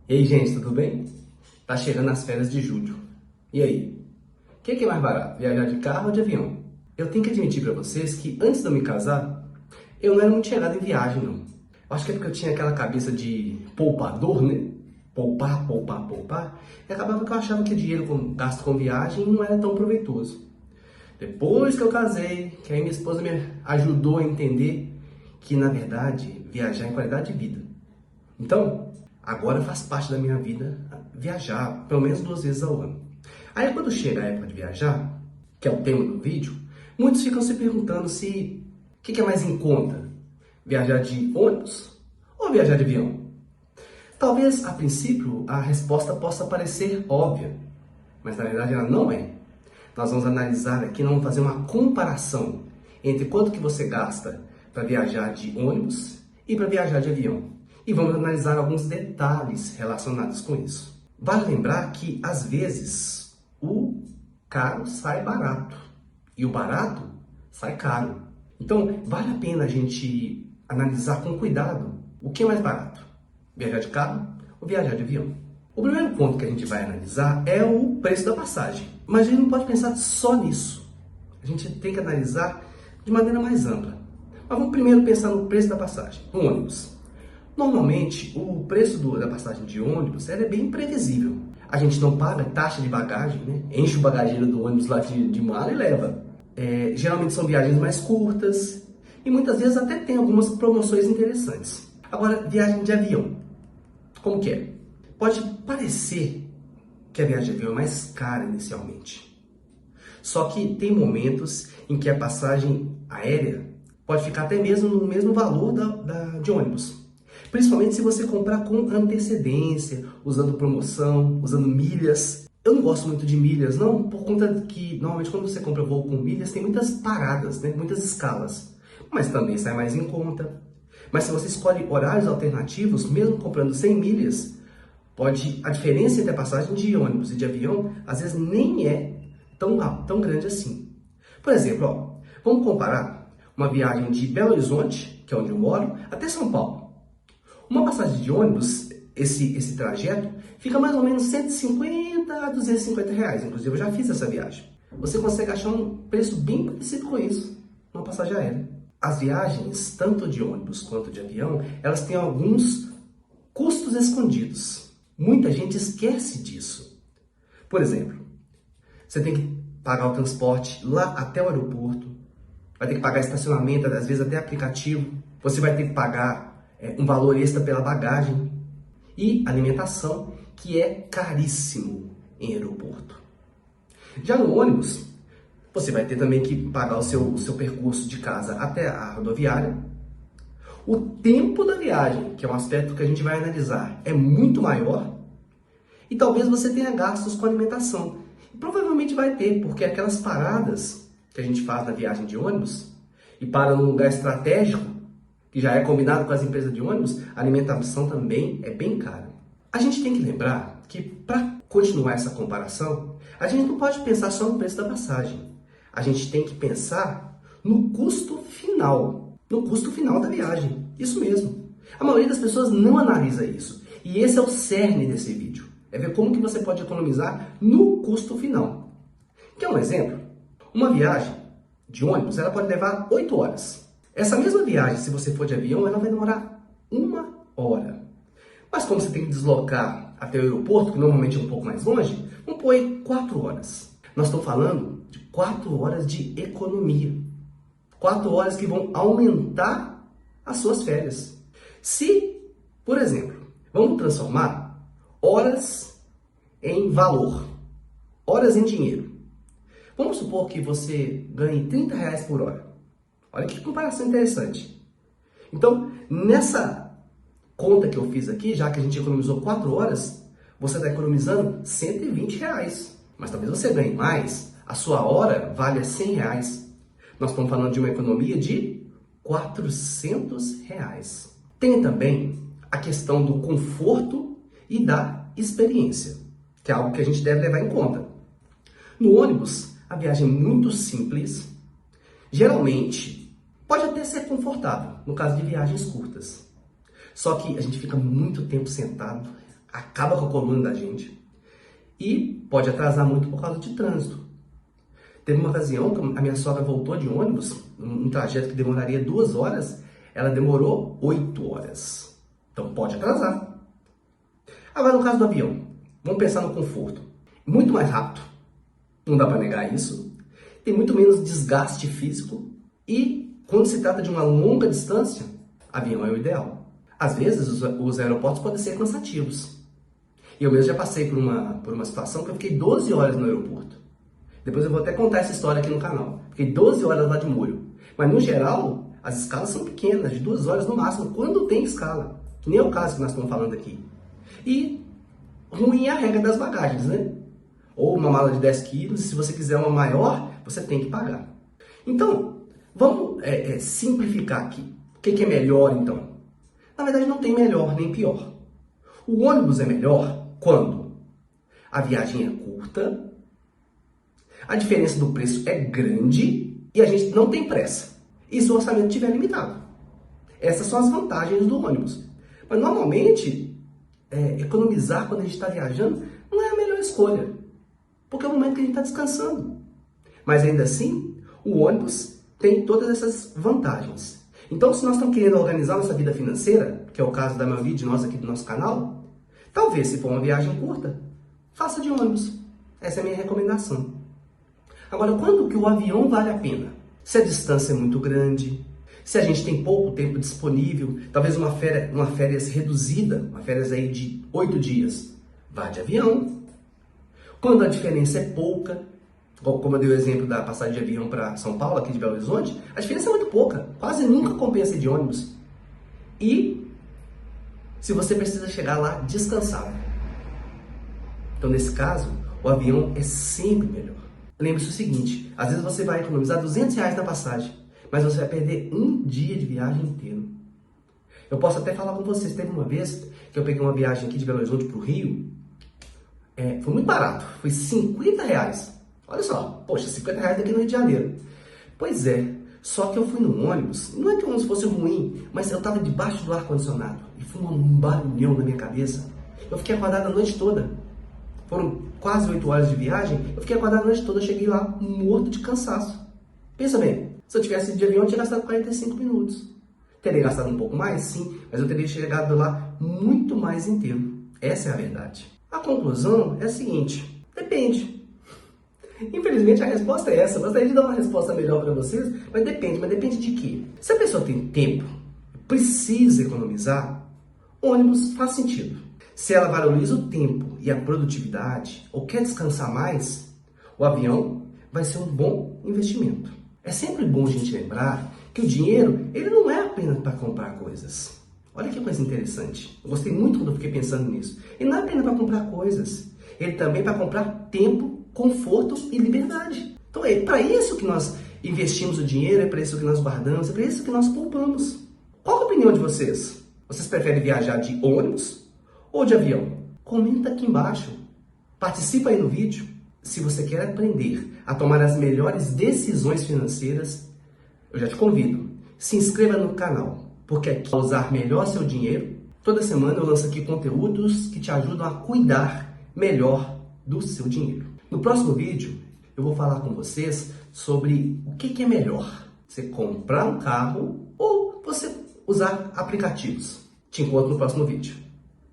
E aí, gente, tudo bem? Tá chegando as férias de julho. E aí? O que é mais barato, viajar de carro ou de avião? Eu tenho que admitir pra vocês que antes de eu me casar, eu não era muito chegado em viagem, não. Eu acho que é porque eu tinha aquela cabeça de poupador, né? Poupar, poupar, poupar. E acabava que eu achava que o dinheiro gasto com viagem não era tão proveitoso. Depois que eu casei, que aí minha esposa me ajudou a entender que, na verdade, viajar é qualidade de vida. Então, agora faz parte da minha vida viajar, pelo menos 2 vezes ao ano. Aí quando chega a época de viajar, que é o tema do vídeo, muitos ficam se perguntando se o que é mais em conta? Viajar de ônibus ou viajar de avião? Talvez, a princípio, a resposta possa parecer óbvia, mas na verdade ela não é. Nós vamos analisar aqui, vamos fazer uma comparação entre quanto que você gasta para viajar de ônibus e para viajar de avião. E vamos analisar alguns detalhes relacionados com isso. Vale lembrar que, às vezes, o caro sai barato e o barato sai caro. Então, vale a pena a gente analisar com cuidado o que é mais barato, viajar de carro ou viajar de avião. O primeiro ponto que a gente vai analisar é o preço da passagem. Mas a gente não pode pensar só nisso. A gente tem que analisar de maneira mais ampla. Mas vamos primeiro pensar no preço da passagem, no ônibus. Normalmente, o preço da passagem de ônibus é bem imprevisível. A gente não paga taxa de bagagem, né? Enche o bagageiro do ônibus lá de mala e leva. Geralmente são viagens mais curtas e muitas vezes até tem algumas promoções interessantes. Agora, viagem de avião. Como que é? Pode parecer que a viagem de avião é mais cara inicialmente. Só que tem momentos em que a passagem aérea pode ficar até mesmo no mesmo valor de ônibus. Principalmente se você comprar com antecedência, usando promoção, usando milhas. Eu não gosto muito de milhas, não, por conta que normalmente quando você compra voo com milhas tem muitas paradas, né? Muitas escalas. Mas também sai mais em conta. Mas se você escolhe horários alternativos, mesmo comprando 100 milhas, a diferença entre a passagem de ônibus e de avião, às vezes nem é tão grande assim. Por exemplo, vamos comparar uma viagem de Belo Horizonte, que é onde eu moro, até São Paulo. Uma passagem de ônibus, esse trajeto, fica mais ou menos 150 a 250 reais. Inclusive, eu já fiz essa viagem. Você consegue achar um preço bem parecido com isso numa passagem aérea. As viagens, tanto de ônibus quanto de avião, elas têm alguns custos escondidos. Muita gente esquece disso. Por exemplo, você tem que pagar o transporte lá até o aeroporto, vai ter que pagar estacionamento, às vezes até aplicativo, você vai ter que pagar um valor extra pela bagagem e alimentação, que é caríssimo em aeroporto. Já no ônibus, você vai ter também que pagar o seu percurso de casa até a rodoviária. O tempo da viagem, que é um aspecto que a gente vai analisar, é muito maior e talvez você tenha gastos com alimentação. E provavelmente vai ter, porque aquelas paradas que a gente faz na viagem de ônibus e para num lugar estratégico, que já é combinado com as empresas de ônibus, a alimentação também é bem cara. A gente tem que lembrar que, para continuar essa comparação, a gente não pode pensar só no preço da passagem. A gente tem que pensar no custo final da viagem. Isso mesmo. A maioria das pessoas não analisa isso. E esse é o cerne desse vídeo. É ver como que você pode economizar no custo final. Quer um exemplo? Uma viagem de ônibus, ela pode levar 8 horas. Essa mesma viagem, se você for de avião, ela vai demorar 1 hora. Mas como você tem que deslocar até o aeroporto, que normalmente é um pouco mais longe, vamos pôr aí 4 horas. Nós estamos falando de 4 horas de economia. 4 horas que vão aumentar as suas férias. Se, por exemplo, vamos transformar horas em valor, horas em dinheiro. Vamos supor que você ganhe 30 reais por hora. Olha que comparação interessante. Então, nessa conta que eu fiz aqui, já que a gente economizou 4 horas, você está economizando 120 reais. Mas talvez você ganhe mais, a sua hora vale 100 reais. Nós estamos falando de uma economia de 400 reais. Tem também a questão do conforto e da experiência, que é algo que a gente deve levar em conta. No ônibus, a viagem é muito simples. Geralmente, pode até ser confortável, no caso de viagens curtas. Só que a gente fica muito tempo sentado, acaba com a coluna da gente e pode atrasar muito por causa de trânsito. Teve uma ocasião que a minha sogra voltou de ônibus, um trajeto que demoraria 2 horas, ela demorou 8 horas. Então pode atrasar. Agora no caso do avião, vamos pensar no conforto. Muito mais rápido, não dá para negar isso. Tem muito menos desgaste físico e quando se trata de uma longa distância, avião é o ideal. Às vezes os aeroportos podem ser cansativos. E eu mesmo já passei por uma situação que eu fiquei 12 horas no aeroporto. Depois eu vou até contar essa história aqui no canal. Fiquei 12 horas lá de molho. Mas no geral, as escalas são pequenas, de 2 horas no máximo, quando tem escala. Que nem é o caso que nós estamos falando aqui. E ruim é a regra das bagagens, né? Ou uma mala de 10 quilos, se você quiser uma maior, você tem que pagar. Então, vamos simplificar aqui. O que é melhor, então? Na verdade, não tem melhor nem pior. O ônibus é melhor quando a viagem é curta, a diferença do preço é grande e a gente não tem pressa. E se o orçamento estiver limitado. Essas são as vantagens do ônibus. Mas, normalmente, economizar quando a gente está viajando não é a melhor escolha. Porque é o momento que a gente está descansando. Mas ainda assim, o ônibus tem todas essas vantagens. Então, se nós estamos querendo organizar nossa vida financeira, que é o caso da maioria de nós aqui do nosso canal, talvez, se for uma viagem curta, faça de ônibus. Essa é a minha recomendação. Agora, quando que o avião vale a pena? Se a distância é muito grande, se a gente tem pouco tempo disponível, talvez uma férias reduzida, uma férias aí de 8 dias, vá de avião. Quando a diferença é pouca, como eu dei o exemplo da passagem de avião para São Paulo, aqui de Belo Horizonte, a diferença é muito pouca, quase nunca compensa ir de ônibus. E se você precisa chegar lá descansado. Então, nesse caso, o avião é sempre melhor. Lembre-se o seguinte, às vezes você vai economizar R$200 na passagem, mas você vai perder um dia de viagem inteiro. Eu posso até falar com vocês, teve uma vez que eu peguei uma viagem aqui de Belo Horizonte para o Rio, foi muito barato, foi R$50. Olha só, poxa, R$50 daqui no Rio de Janeiro. Pois é, só que eu fui no ônibus, não é que o ônibus fosse ruim, mas eu estava debaixo do ar-condicionado e foi um barulhão na minha cabeça. Eu fiquei acordado a noite toda. Foram quase 8 horas de viagem, eu fiquei acordado a noite toda, cheguei lá morto de cansaço. Pensa bem, se eu tivesse ido de avião, eu tinha gastado 45 minutos. Teria gastado um pouco mais, sim, mas eu teria chegado lá muito mais inteiro. Essa é a verdade. A conclusão é a seguinte, depende. Infelizmente a resposta é essa. Eu gostaria de dar uma resposta melhor para vocês, mas depende de quê? Se a pessoa tem tempo, precisa economizar, ônibus faz sentido. Se ela valoriza o tempo e a produtividade, ou quer descansar mais, o avião vai ser um bom investimento. É sempre bom a gente lembrar que o dinheiro, ele não é apenas para comprar coisas. Olha que coisa interessante. Eu gostei muito quando eu fiquei pensando nisso. Ele não é apenas para comprar coisas. Ele também é para comprar tempo, conforto e liberdade. Então é para isso que nós investimos o dinheiro, é para isso que nós guardamos, é para isso que nós poupamos. Qual a opinião de vocês? Vocês preferem viajar de ônibus ou de avião? Comenta aqui embaixo. Participa aí no vídeo. Se você quer aprender a tomar as melhores decisões financeiras, eu já te convido. Se inscreva no canal, porque aqui, ao usar melhor seu dinheiro, toda semana eu lanço aqui conteúdos que te ajudam a cuidar melhor do seu dinheiro. No próximo vídeo, eu vou falar com vocês sobre o que é melhor. Você comprar um carro ou você usar aplicativos. Te encontro no próximo vídeo.